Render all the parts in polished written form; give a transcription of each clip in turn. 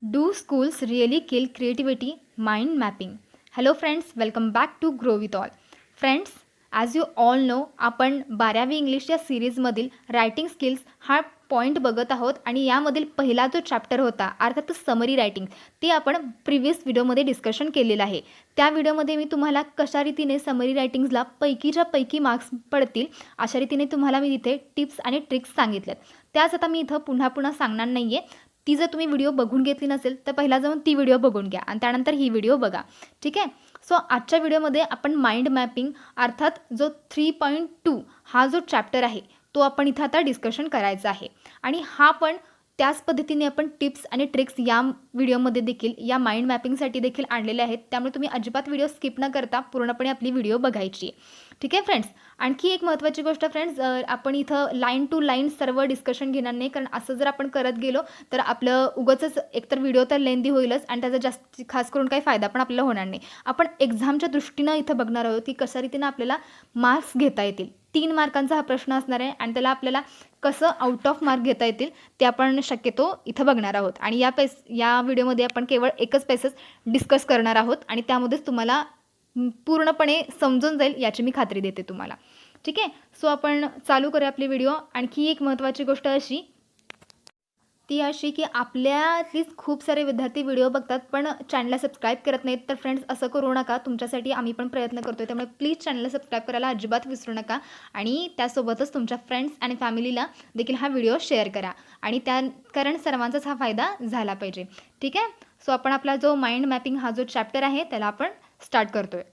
Do schools really kill creativity? Mind mapping. Hello friends, welcome back to Grow with All. Friends, as you all know, आपण 12वी English या सिरीजमधील writing skills हा point बघत आहोत आणि यामधील पहिला जो चॅप्टर होता अर्थात समरी रायटिंग ते आपण प्रिव्हियस व्हिडिओमध्ये डिस्कशन केलेलं आहे. त्या व्हिडिओमध्ये मी तुम्हाला कशा रीतीने समरी रायटिंग्सला पैकीच्या पैकी मार्क्स पडतील अशा रीतीने तुम्हाला मी तिथे टिप्स आणि ट्रिक्स सांगितल्यात. त्याच आता मी इथं पुन्हा सांगणार नाही आहे. ती जर तुम्ही व्हिडिओ बघून घेतली नसेल तर पहिला जाऊन ती व्हिडिओ बघून घ्या आणि त्यानंतर ही व्हिडिओ बघा. ठीक आहे. सो आजच्या व्हिडिओमध्ये आपण माइंड मॅपिंग अर्थात जो 3.2 हा जो चॅप्टर आहे तो आपण इथं आता डिस्कशन करायचा आहे आणि हा पण त्याच पद्धतीने आपण टिप्स आणि ट्रिक्स या व्हिडिओमध्ये देखील या माइंड मॅपिंगसाठी देखील आणलेले आहेत. त्यामुळे तुम्ही अजिबात व्हिडिओ स्किप न करता पूर्णपणे आपली व्हिडिओ बघायची आहे. ठीक आहे फ्रेंड्स. आणखी एक महत्त्वाची गोष्ट फ्रेंड्स, आपण इथं लाईन टू लाईन सर्व डिस्कशन घेणार नाही, कारण असं जर आपण करत गेलो तर आपलं उगाचच एकतर व्हिडिओ तर लेंदी होईलच आणि त्याचा जास्त खास करून काही फायदा पण आपल्याला होणार नाही. आपण एक्झामच्या दृष्टीनं इथं बघणार आहोत की कशा रीतीनं आपल्याला मार्क्स घेता येतील. 3 मार्कांचा हा प्रश्न असणार आहे आणि त्याला आपल्याला कसं आउट ऑफ मार्क घेता येतील ते आपण शक्यतो इथं बघणार आहोत. आणि या व्हिडिओमध्ये आपण केवळ एकच पॅसेज डिस्कस करणार आहोत आणि त्यामध्येच तुम्हाला पूर्णपणे समजून जाईल याची मी खात्री देते तुम्हाला. ठीक आहे. सो आपण चालू करूया आपली व्हिडिओ. आणखी एक महत्त्वाची गोष्ट अशी की आपल्यातलीच खूप सारे विद्यार्थी व्हिडिओ बघतात पण चॅनलला सबस्क्राईब करत नाहीत. तर फ्रेंड्स असं करू नका. तुमच्यासाठी आम्ही पण प्रयत्न करतो आहे, त्यामुळे प्लीज चॅनलला सबस्क्राईब करायला अजिबात विसरू नका आणि त्यासोबतच तुमच्या फ्रेंड्स आणि फॅमिलीला देखील हा व्हिडिओ शेअर करा आणि कारण सर्वांचाच हा फायदा झाला पाहिजे. ठीक आहे. सो आपण आपला जो माइंड मॅपिंग हा जो चॅप्टर आहे त्याला आपण स्टार्ट करतो आहे.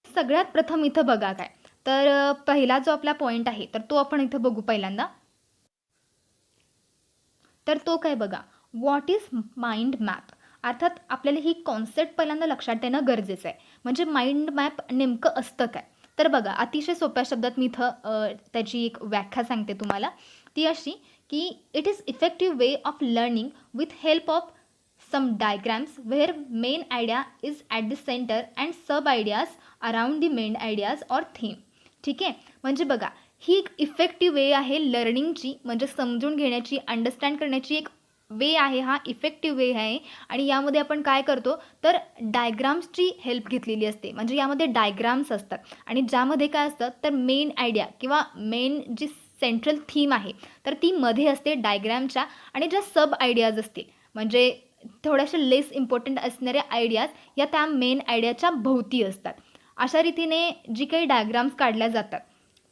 सगळ्यात प्रथम इथं बघा काय तर पहिला जो आपला पॉईंट आहे तर तो आपण इथं बघू पहिल्यांदा. तर तो काय बघा, व्हॉट इज माइंड मॅप. अर्थात आपल्याला ही कॉन्सेप्ट पहिल्यांदा लक्षात येणं गरजेचं आहे. म्हणजे माइंड मॅप नेमकं असतं काय. तर बघा, अतिशय सोप्या शब्दात मी इथं त्याची एक व्याख्या सांगते तुम्हाला. ती अशी की it is effective way of learning with help of some diagrams where main idea is at the centre and sub ideas around the main ideas or theme. ठीक आहे. म्हणजे बघा, ही एक इफेक्टिव्ह वे आहे लर्निंगची, म्हणजे समजून घेण्याची, अंडरस्टँड करण्याची एक वे आहे. हा इफेक्टिव्ह वे आहे आणि यामध्ये आपण काय करतो तर डायग्राम्सची हेल्प घेतलेली असते. म्हणजे यामध्ये डायग्राम्स असतात आणि ज्यामध्ये काय असतं तर मेन आयडिया किंवा मेन जी सेंट्रल थीम आहे तर ती मध्ये असते डायग्रामच्या, आणि ज्या सब आयडियाज असतील म्हणजे थोड्याशा लेस इम्पॉर्टंट असणाऱ्या आयडियाज या त्या मेन आयडियाच्या भोवती असतात. अशा रीतीने जी काही डायग्राम्स काढल्या जातात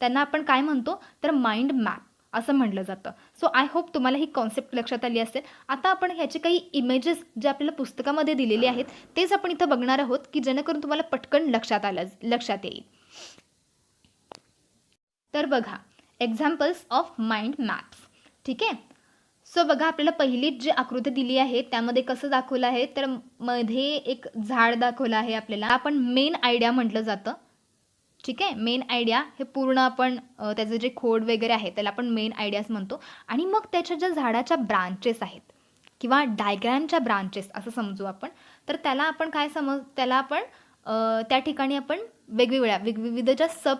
त्यांना आपण काय म्हणतो तर माइंड मॅप असं म्हटलं जातं. सो आय होप तुम्हाला ही कॉन्सेप्ट लक्षात आली असेल. आता आपण ह्याचे काही इमेजेस जे आपल्याला पुस्तकामध्ये दिलेले आहेत तेच आपण इथं बघणार आहोत की जेणेकरून तुम्हाला पटकन लक्षात येईल. तर बघा, एक्झाम्पल्स ऑफ माइंड मॅप्स. ठीक आहे. सो बघा, आपल्याला पहिलीच जी आकृती दिली आहे त्यामध्ये कसं दाखवलं आहे तर मध्ये एक झाड दाखवलं आहे. आपल्याला आपण मेन आयडिया म्हटलं जातं. ठीक आहे. मेन आयडिया हे पूर्ण आपण त्याचं जे खोड वगैरे आहे त्याला आपण मेन आयडियाज म्हणतो. आणि मग त्याच्या ज्या झाडाच्या ब्रांचेस आहेत किंवा डायग्रामच्या ब्रांचेस असं समजू आपण, तर त्याला आपण त्याला आपण त्या ठिकाणी आपण विविध ज्या सब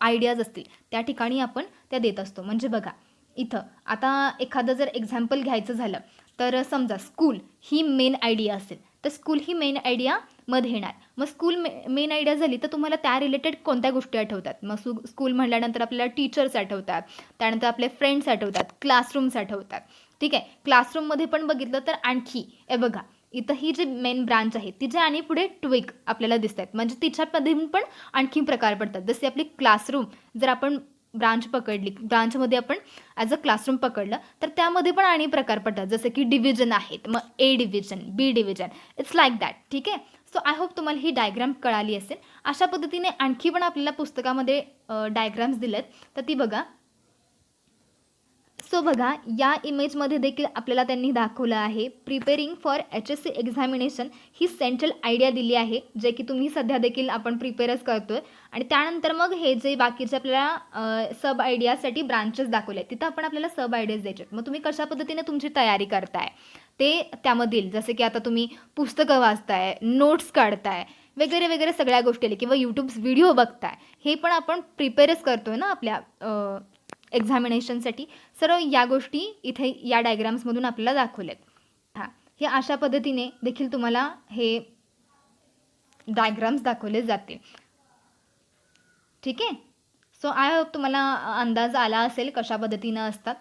आयडियाज असतील त्या ठिकाणी आपण त्या देत असतो. म्हणजे बघा, इथं आता एखादं जर एक्झाम्पल घ्यायचं झालं तर समजा स्कूल ही मेन आयडिया असेल तर स्कूल ही मेन आयडिया मध्ये येणार. मग स्कूल मेन आयडिया झाली तर तुम्हाला त्या रिलेटेड कोणत्या गोष्टी आठवतात. मग स्कूल म्हटल्यानंतर आपल्याला टीचर्स आठवतात, त्यानंतर आपले फ्रेंड्स आठवतात, क्लासरूम्स आठवतात. ठीक आहे. क्लासरूममध्ये पण बघितलं तर आणखी बघा, इथं ही जी मेन ब्रांच आहे तिचे आणि पुढे ट्विक आपल्याला दिसत आहेत. म्हणजे तिच्यामध्ये पण आणखी प्रकार पडतात. जसे आपली क्लासरूम जर आपण ब्रांच पकडली, ब्रांचमध्ये आपण ॲज अ क्लासरूम पकडलं तर त्यामध्ये पण आणि प्रकार पडतात. जसे की डिव्हिजन आहेत, मग A division, B division, it's like that. ठीक आहे. सो आय होप तुम्हाला ही डायग्राम कळाली असेल. अशा पद्धतीने आणखी पण आपल्याला पुस्तकामध्ये डायग्राम्स दिलेत तर ती बघा. सो बघा, या इमेजमध्ये देखील आपल्याला त्यांनी दाखवलं आहे preparing for HSC examination he central idea दिली आहे, जे की तुम्ही सध्या देखील आपण प्रिपेअरच करतोय. आणि त्यानंतर मग हे जे बाकीचे आपल्याला सब आयडियासाठी ब्रांचेस दाखवले आहेत तिथं आपल्याला सब आयडियाज द्यायचे. मग तुम्ही कशा पद्धतीने तुमची तयारी करताय ते त्यामधील, जसे की आता तुम्ही पुस्तकं वाचताय, नोट्स काढताय, वगैरे सगळ्या गोष्टी किंवा यूट्यूब व्हिडिओ बघताय, हे पण आपण प्रिपेअरच करतोय ना आपल्या एक्झामिनेशनसाठी. सर्व या गोष्टी इथे या डायग्राम्समधून आपल्याला दाखवल्यात. हां. हे अशा पद्धतीने देखील तुम्हाला हे डायग्राम्स दाखवले जाते. ठीक आहे. सो आय होप तुम्हाला अंदाज आला असेल कशा पद्धतीनं असतात.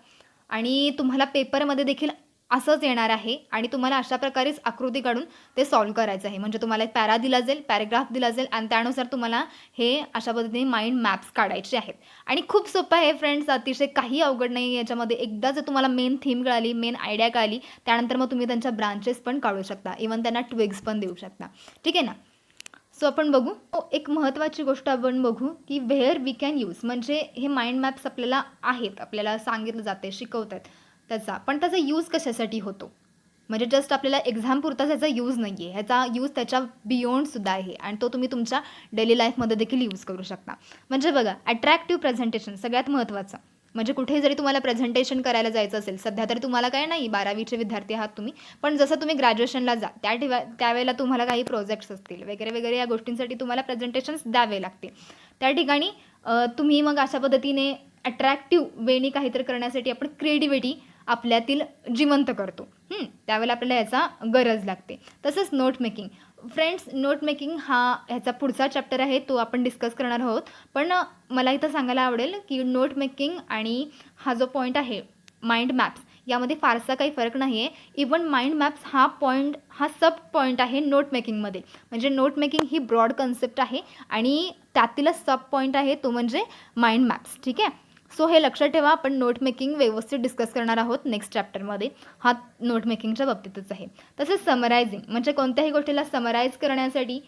आणि तुम्हाला पेपरमध्ये देखील असंच येणार आहे आणि तुम्हाला अशा प्रकारेच आकृती काढून ते सॉल्व्ह करायचं आहे. म्हणजे तुम्हाला एक पॅरा दिला जाईल, पॅरेग्राफ दिला जाईल आणि त्यानुसार तुम्हाला हे अशा पद्धतीने माइंड मॅप्स काढायचे आहेत. आणि खूप सोपं आहे फ्रेंड्स, अतिशय काही अवघड नाही याच्यामध्ये. एकदा जर तुम्हाला मेन थीम कळाली, मेन आयडिया कळाली, त्यानंतर मग तुम्ही त्यांच्या ब्रांचेस पण काढू शकता, इव्हन त्यांना ट्विग्स पण देऊ शकता. ठीक आहे ना. सो आपण बघू एक महत्त्वाची गोष्ट आपण बघू की व्हेअर वी कॅन यूज. म्हणजे हे माइंड मॅप्स आपल्याला आहेत, आपल्याला सांगितलं जाते, शिकवतात त्याचा, पण त्याचा यूज कशासाठी होतो. म्हणजे जस्ट आपल्याला एक्झाम पुरताच ह्याचा यूज नाही आहे, ह्याचा यूज त्याच्या बियॉन्डसुद्धा आहे आणि तो तुम्ही तुमच्या डेली लाईफमध्ये देखील यूज करू शकता. म्हणजे बघा, अट्रॅक्टिव्ह प्रेझेंटेशन सगळ्यात महत्त्वाचं. म्हणजे कुठेही जरी तुम्हाला प्रेझेंटेशन करायला जायचं असेल, सध्या तरी तुम्हाला काय नाही, 12वीचे विद्यार्थी आहात तुम्ही, पण जसं तुम्ही ग्रॅज्युएशनला जा त्यावेळेला तुम्हाला काही प्रोजेक्ट्स असतील वगैरे वगैरे, या गोष्टींसाठी तुम्हाला प्रेझेंटेशन्स द्यावे लागतील. त्या ठिकाणी तुम्ही मग अशा पद्धतीने अट्रॅक्टिव्ह वेनी काहीतरी करण्यासाठी आपण क्रिएटिव्हिटी आपल्यातील जिवंत करतो. त्यावेळेला आपल्याला याचा गरज लागते. तसंच note making. Friends, note making हा ह्याचा पुढचा चॅप्टर आहे, तो आपण डिस्कस करणार आहोत. पण मला इथं सांगायला आवडेल की नोट मेकिंग आणि हा जो पॉईंट आहे माइंड मॅप्स, यामध्ये फारसा काही फरक नाही आहे. इवन माइंड मॅप्स हा सब पॉईंट आहे नोट मेकिंगमध्ये. म्हणजे नोट मेकिंग ही ब्रॉड कन्सेप्ट आहे आणि त्यातीलच सब पॉईंट आहे तो म्हणजे माइंड मॅप्स. ठीक आहे. सो हे लक्षात ठेवा, आपण नोट मेकिंग व्यवस्थित डिस्कस करणार आहोत नेक्स्ट चॅप्टरमध्ये. हा नोट मेकिंगच्या बाबतीतच आहे. तसेच समरायझिंग, म्हणजे कोणत्याही गोष्टीला समराईज करण्यासाठी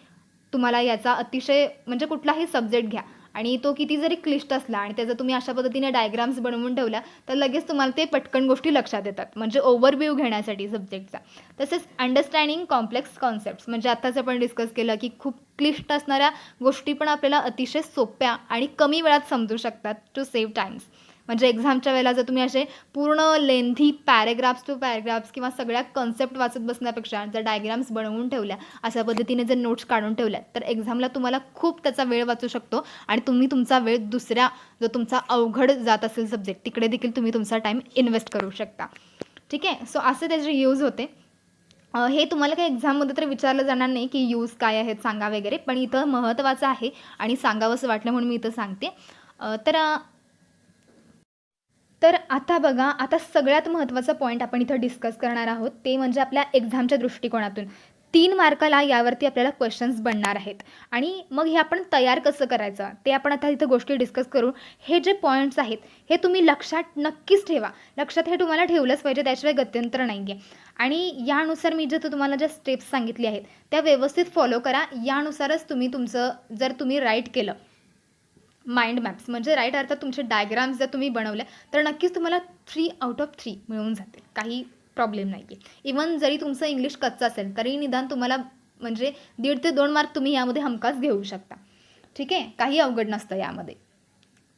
तुम्हाला याचा अतिशय, म्हणजे कुठलाही सब्जेक्ट घ्या आणि तो किती जरी क्लिष्ट असला आणि त्याचा तुम्ही अशा पद्धतीने डायग्राम्स बनवून ठेवला तर लगेच तुम्हाला ते पटकन गोष्टी लक्षात येतात, म्हणजे ओव्हरव्ह्यू घेण्यासाठी सब्जेक्टचा. तसेच अंडरस्टँडिंग कॉम्प्लेक्स कॉन्सेप्ट्स, म्हणजे आत्ताच आपण डिस्कस केलं की खूप क्लिष्ट असणाऱ्या गोष्टी पण आपल्याला अतिशय सोप्या आणि कमी वेळात समजू शकतात टू सेव्ह टाइम्स. म्हणजे एक्झामच्या वेळेला जर तुम्ही असे पूर्ण लेंथी पॅरेग्राफ्स टू पॅरेग्राफ्स किंवा सगळ्या कॉन्सेप्ट वाचत बसण्यापेक्षा जर डायग्राम्स बनवून ठेवल्या, अशा पद्धतीने जर नोट्स काढून ठेवल्या, तर एक्झामला तुम्हाला खूप त्याचा वेळ वाचू शकतो आणि तुम्ही तुमचा वेळ दुसऱ्या जो तुमचा अवघड जात असेल सब्जेक्ट तिकडे देखील तुम्ही तुमचा टाईम इन्व्हेस्ट करू शकता. ठीक आहे. सो असे त्याचे यूज होते. हे तुम्हाला काही एक्झाममध्ये तर विचारलं जाणार नाही की यूज काय आहेत सांगा वगैरे, पण इथं महत्त्वाचं आहे आणि सांगावंसं वाटलं म्हणून मी इथं सांगते. तर आता बघा, आता सगळ्यात महत्त्वाचा पॉईंट आपण इथं डिस्कस करणार आहोत, ते म्हणजे आपल्या एक्झामच्या दृष्टिकोनातून 3 मार्काला यावरती आपल्याला क्वेश्चन्स बनणार आहेत. आणि मग हे आपण तयार कसं करायचं ते आपण आता इथं गोष्टी डिस्कस करू. हे जे पॉईंट्स आहेत हे तुम्ही लक्षात नक्कीच ठेवा. लक्षात हे तुम्हाला ठेवलंच पाहिजे, त्याशिवाय गत्यंतर नाही आहे. आणि यानुसार मी जे तुम्हाला ज्या स्टेप्स सांगितली आहेत त्या व्यवस्थित फॉलो करा. यानुसारच तुम्ही जर तुम्ही राईट केलं माइंड मॅप्स, म्हणजे राईट अर्थात तुमचे डायग्राम्स जर तुम्ही बनवले तर नक्कीच तुम्हाला 3 आउट ऑफ 3 मिळून जातील. काही प्रॉब्लेम नाही आहे. इवन जरी तुमचं इंग्लिश कच्चं असेल तरी निदान तुम्हाला म्हणजे 1.5 ते 2 मार्क तुम्ही यामध्ये हमखास घेऊ शकता. ठीक आहे. काही अवघड नसतं यामध्ये.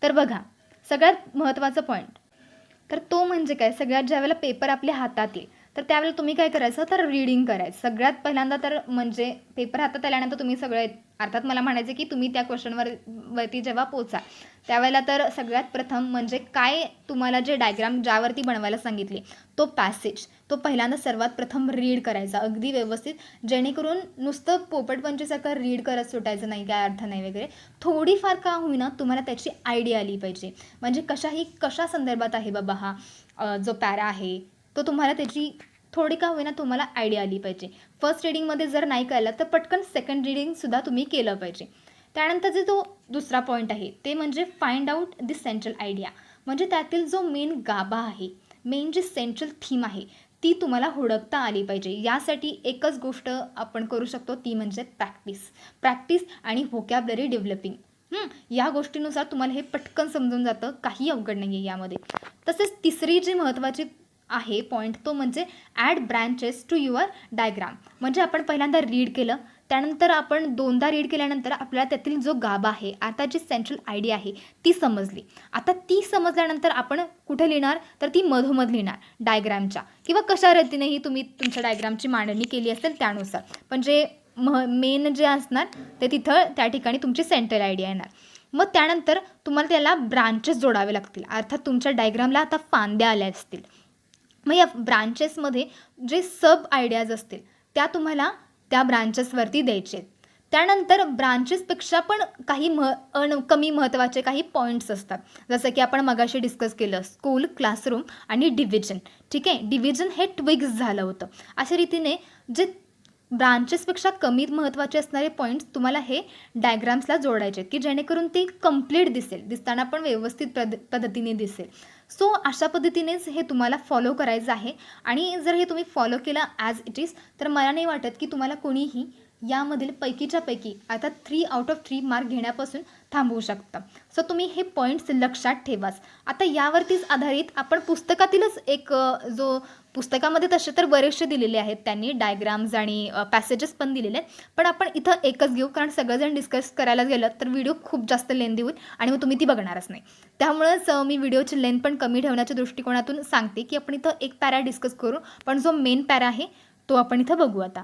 तर बघा, सगळ्यात महत्त्वाचा पॉईंट तर तो म्हणजे काय, सगळ्यात ज्यावेळेला पेपर आपल्या हातात येईल तर त्यावेळेला तुम्ही काय करायचं, तर रीडिंग करायचं. सगळ्यात पहिल्यांदा तर म्हणजे पेपर हातात आल्यानंतर तुम्ही सगळे, अर्थात मला म्हणायचं की तुम्ही त्या क्वेश्चनवरती जेव्हा पोचा त्यावेळेला तर सगळ्यात प्रथम म्हणजे काय तुम्हाला जे डायग्राम ज्यावरती बनवायला सांगितले तो पॅसेज तो पहिल्यांदा सर्वात प्रथम रीड करायचा अगदी व्यवस्थित, जेणेकरून नुसतं पोपटपंचीसारखं रीड करत सुटायचं नाही, काय अर्थ नाही वगैरे. थोडीफार का होईना तुम्हाला त्याची आयडिया आली पाहिजे. म्हणजे कशा संदर्भात आहे बाबा हा जो पॅरा आहे तो तुम्हाला त्याची थोडी का होईना तुम्हाला आयडिया आली पाहिजे. फर्स्ट रीडिंगमध्ये जर नाही कळलं तर पटकन सेकंड रीडिंगसुद्धा तुम्ही केलं पाहिजे. त्यानंतर जे तो दुसरा पॉईंट आहे ते म्हणजे find out the central idea. म्हणजे त्यातील जो मेन गाभा आहे, मेन जी सेंट्रल थीम आहे ती तुम्हाला हुडकता आली पाहिजे. यासाठी एकच गोष्ट आपण करू शकतो, ती म्हणजे प्रॅक्टिस आणि व्होकॅब्युलरी डेव्हलपिंग. या गोष्टीनुसार तुम्हाला हे पटकन समजून जातं, काही अवघड नाही आहे यामध्ये. तसेच तिसरी जी महत्त्वाची आहे पॉईंट तो म्हणजे add branches to your diagram. म्हणजे आपण पहिल्यांदा रीड केलं, त्यानंतर आपण 2दा रीड केल्यानंतर आपल्याला त्यातील जो गाभा आहे, आता जी सेंट्रल आयडिया आहे ती समजली. आता ती समजल्यानंतर आपण कुठे लिहिणार, तर ती मधोमध लिहिणार डायग्रामच्या, किंवा कशा रीतीनेही तुम्ही तुमच्या डायग्रामची मांडणी केली असेल त्यानुसार. पण जे मेन जे असणार ते तिथं त्या ठिकाणी तुमची सेंट्रल आयडिया येणार. मग त्यानंतर तुम्हाला त्याला ब्रांचेस जोडावे लागतील. अर्थात तुमच्या डायग्रामला आता फांद्या आल्या असतील. मग या ब्रांचेसमध्ये जे सब आयडियाज असतील त्या तुम्हाला त्या ब्रांचेसवरती द्यायचे. त्यानंतर ब्रांचेसपेक्षा पण काही कमी महत्त्वाचे काही पॉईंट्स असतात, जसं की आपण मगाशी डिस्कस केलं स्कूल, क्लासरूम आणि डिव्हिजन. ठीक आहे, डिव्हिजन हे ट्विग्स झालं होतं. अशा रीतीने जे ब्रांचेसपेक्षा कमी महत्त्वाचे असणारे पॉईंट्स तुम्हाला हे डायग्राम्सला जोडायचे की जेणेकरून ते कंप्लीट दिसताना पण व्यवस्थित पद्धतीने दिसेल. सो अशा पद्धतीनेच हे तुम्हाला फॉलो करायचं आहे. आणि जर हे तुम्ही फॉलो केलं ॲज इट इज तर मला नाही वाटत की तुम्हाला कोणीही यामधील पैकीच्या पैकी आता 3 आउट ऑफ 3 मार्क घेण्यापासून थांबवू शकता. सो तुम्ही हे पॉईंट्स लक्षात ठेवाच. आता यावरतीच आधारित आपण पुस्तकातीलच एक जो पुस्तकामध्ये तसे तर बरेचसे दिलेले आहेत त्यांनी डायग्राम्स आणि पॅसेजेस पण दिलेले आहेत, पण आपण इथं एकच घेऊ कारण सगळेजण डिस्कस करायला गेलं तर व्हिडिओ खूप जास्त लेंदी होईल आणि मग तुम्ही ती बघणारच नाही. त्यामुळेच मी व्हिडिओची लेंथ पण कमी ठेवण्याच्या दृष्टिकोनातून सांगते की आपण इथं एक पॅरा डिस्कस करू, पण जो मेन पॅरा आहे तो आपण इथं बघू. आता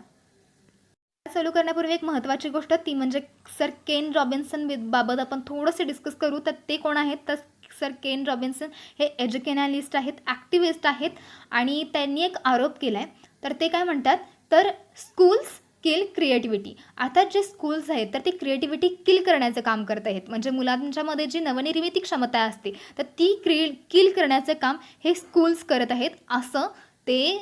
चालू करण्यापूर्वी एक महत्त्वाची गोष्ट ती म्हणजे सर केन रॉबिन्सन बाबत आपण थोडंसं डिस्कस करू. तर ते कोण आहेत तर सर केन रॉबिन्सन हे एज्युकेनालिस्ट आहेत, ॲक्टिव्हिस्ट आहेत आणि त्यांनी एक आरोप केला आहे. तर ते काय म्हणतात तर स्कूल्स किल क्रिएटिव्हिटी. आता जे स्कूल्स आहेत तर ते क्रिएटिव्हिटी किल करण्याचं काम करत आहेत, म्हणजे मुलांच्यामध्ये जी नवनिर्मिती क्षमता असते तर ती किल करण्याचं काम हे स्कूल्स करत आहेत असं ते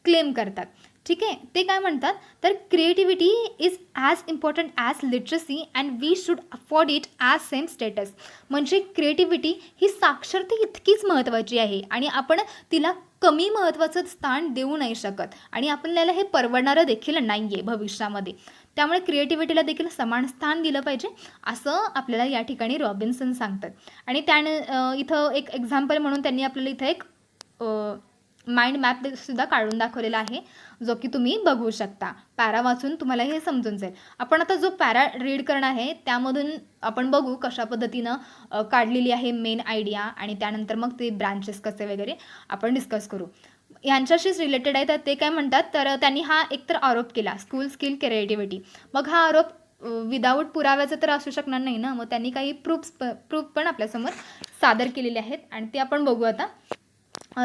क्लेम करतात. ठीक आहे, ते काय म्हणतात तर creativity is as important as literacy and we should afford it as same status. म्हणजे क्रिएटिव्हिटी ही साक्षरते इतकीच महत्त्वाची आहे आणि आपण तिला कमी महत्त्वाचं स्थान देऊ नाही शकत आणि आपल्याला हे परवडणारं देखील नाही आहे भविष्यामध्ये. त्यामुळे क्रिएटिव्हिटीला देखील समान स्थान दिलं पाहिजे असं आपल्याला या ठिकाणी रॉबिन्सन सांगतात. आणि त्यानं इथं एक एक्झाम्पल म्हणून त्यांनी आपल्याला इथं एक माइंड मॅपसुद्धा काढून दाखवलेला आहे जो की तुम्ही बघू शकता. पॅरा वाचून तुम्हाला हे समजून जाईल. आपण आता जो पॅरा रीड करणार आहे त्यामधून आपण बघू कशा पद्धतीनं काढलेली आहे मेन आयडिया आणि त्यानंतर मग ते ब्रांचेस कसे वगैरे आपण डिस्कस करू. यांच्याशीच रिलेटेड आहे. तर ते काय म्हणतात तर त्यांनी हा एकतर आरोप केला स्कूल स्किल क्रिएटिव्हिटी. मग हा आरोप विदाऊट पुराव्याचं तर असू शकणार नाही ना, मग त्यांनी काही प्रूफ पण आपल्यासमोर सादर केलेले आहेत आणि ते आपण बघू आता.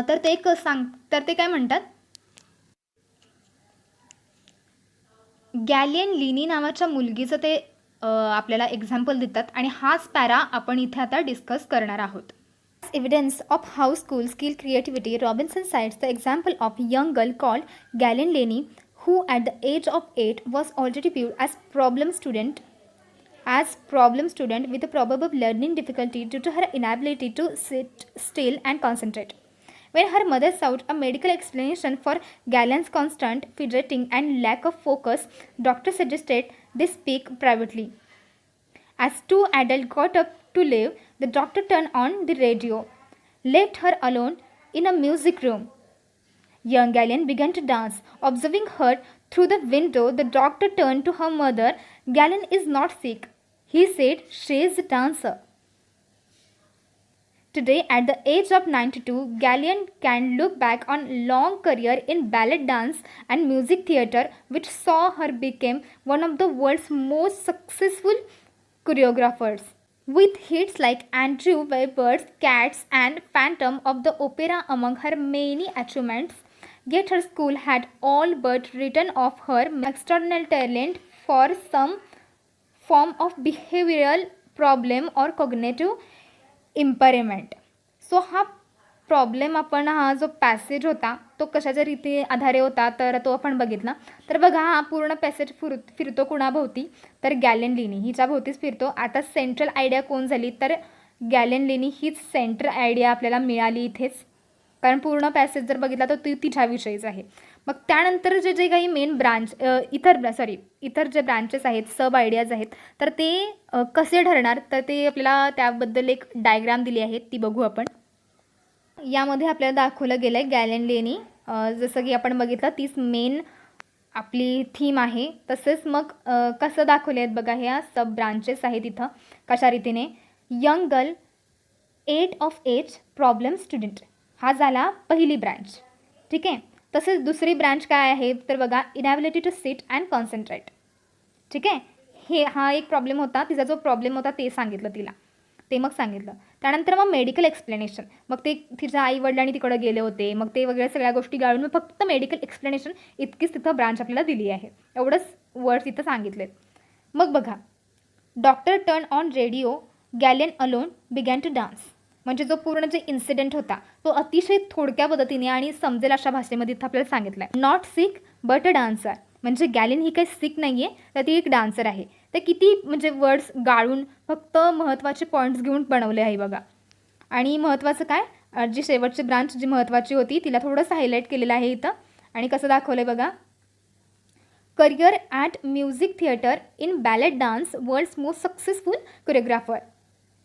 तर ते काय म्हणतात गॅलियन लिनी नावाच्या मुलगीचं ते आपल्याला एक्झाम्पल देतात आणि हाच पॅरा आपण इथे आता डिस्कस करणार आहोत. Evidence of how school skill creativity Robinson cites the example of young girl called Gillian Lynne who at the age of 8 was already viewed as problem student with a probable learning difficulty due to her inability to sit still and concentrate. When her mother sought a medical explanation for Gallen's constant fidgeting and lack of focus, doctor suggested they speak privately. As two adults got up to leave, the doctor turned on the radio, left her alone in a music room. Young Gallen began to dance. Observing her through the window, the doctor turned to her mother. Gallen is not sick, he said. She is a dancer. Today, at the age of 92, Gallen can look back on a long career in ballet dance and music theatre, which saw her become one of the world's most successful choreographers. With hits like Andrew Weber's Cats and Phantom of the Opera among her many achievements, yet her school had all but written off her external talent for some form of behavioral problem or cognitive impairment. So हा problem आपण हा जो passage होता तो कशाच्या रीती आधारे होता तर तो आपण बघितला. तर बघा हा पूर्ण पॅसेज फिरतो कुणाभोवती तर गॅलेन लिनी हिच्या भोवतीच फिरतो. आता सेंट्रल आयडिया कोण झाली तर गॅलेन लिनी हीच सेंट्रल आयडिया आपल्याला मिळाली इथेच, कारण पूर्ण पॅसेज जर बघितला तर तिच्याविषयीच आहे. मग त्यानंतर जे काही मेन ब्रांच इतर जे ब्रांचेस आहेत सब आयडियाज आहेत तर ते कसे ठरणार तर ते आपल्याला त्याबद्दल एक डायग्राम दिली आहे ती बघू आपण. यामध्ये आपल्याला दाखवलं गेलं आहे गॅलेन लेनी जसं की आपण बघितलं तीच मेन आपली थीम आहे. तसेच मग कसं दाखवले आहेत बघा ह्या सब ब्रांचेस आहेत इथं कशा रीतीने. Young girl 8 of age problem student हा झाला पहिली ब्रांच. ठीक आहे, तसेच दुसरी ब्रांच काय आहे तर बघा inability to sit and concentrate. ठीक आहे, हा एक प्रॉब्लेम होता, तिचा जो प्रॉब्लेम होता ते सांगितलं तिला, ते मग सांगितलं. त्यानंतर मग मेडिकल एक्सप्लेनेशन, मग ते तिच्या आईवडिलांनी तिकडे गेले होते, मग ते वगैरे सगळ्या गोष्टी गाळून मग फक्त मेडिकल एक्सप्लेनेशन इतकीच तिथं ब्रांच आपल्याला दिली आहे. एवढंच वर्ड्स इथं सांगितलेत. मग बघा, doctor turn on radio, Gillian alone began to dance. म्हणजे जो पूर्ण जे इन्सिडेंट होता तो अतिशय थोडक्या पद्धतीने आणि समजेल अशा भाषेमध्ये इथं आपल्याला सांगितलं आहे. Not sick but a dancer, म्हणजे गॅलिन ही काही सिक नाही आहे, तर ती एक डान्सर आहे. ते किती म्हणजे वर्ड्स गाळून फक्त महत्त्वाचे पॉईंट्स घेऊन बनवले आहे बघा. आणि महत्त्वाचं काय, जी शेवटची ब्रांच जी महत्त्वाची होती तिला थोडंसं हायलाईट केलेलं आहे इथं. आणि कसं दाखवलं आहे बघा, career at music theatre in ballet dance, world's most successful choreographer,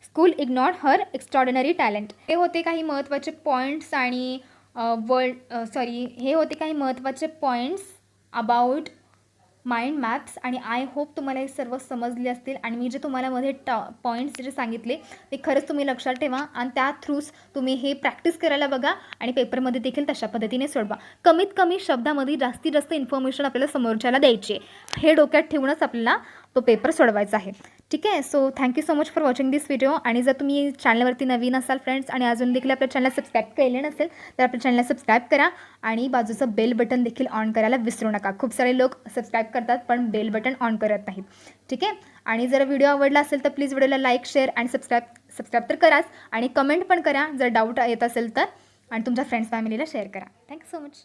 school ignored her extraordinary talent. हे होते काही महत्त्वाचे पॉईंट्स आणि हे होते काही महत्त्वाचे पॉईंट्स अबाउट माइंड मॅप्स. आणि आय होप तुम्हाला हे सर्व समजले असतील. आणि मी जे तुम्हाला मध्ये पॉईंट्स जे सांगितले ते खरंच तुम्ही लक्षात ठेवा आणि त्या थ्रूच तुम्ही हे प्रॅक्टिस करायला बघा आणि पेपरमध्ये देखील तशा पद्धतीने सोडवा. कमीत कमी शब्दामध्ये जास्तीत जास्त इन्फॉर्मेशन आपल्याला समोरच्याला द्यायची आहे, हे डोक्यात ठेवूनच आपल्याला तो पेपर सोडवायचा आहे. ठीक आहे. So thank you so much for watching this video. आणि जर तुम्ही चॅनलवरती नवीन असाल फ्रेंड्स आणि अजून देखील आपल्या चॅनलला सबस्क्राईब केले नसेल तर आपल्या चॅनलला सबस्क्राईब करा आणि बाजूचं बेल बटन देखील ऑन करायला विसरू नका. खूप सारे लोक सबस्क्राईब करतात पण बेल बटन ऑन करत नाहीत. ठीक आहे. आणि जर व्हिडिओ आवडला असेल तर प्लीज व्हिडिओला लाईक, शेअर आणि सबस्क्राईब तर कराच आणि कमेंट पण करा जर डाऊट येत असेल तर, आणि तुमच्या फ्रेंड्स फॅमिलीला शेअर करा. Thank you so much.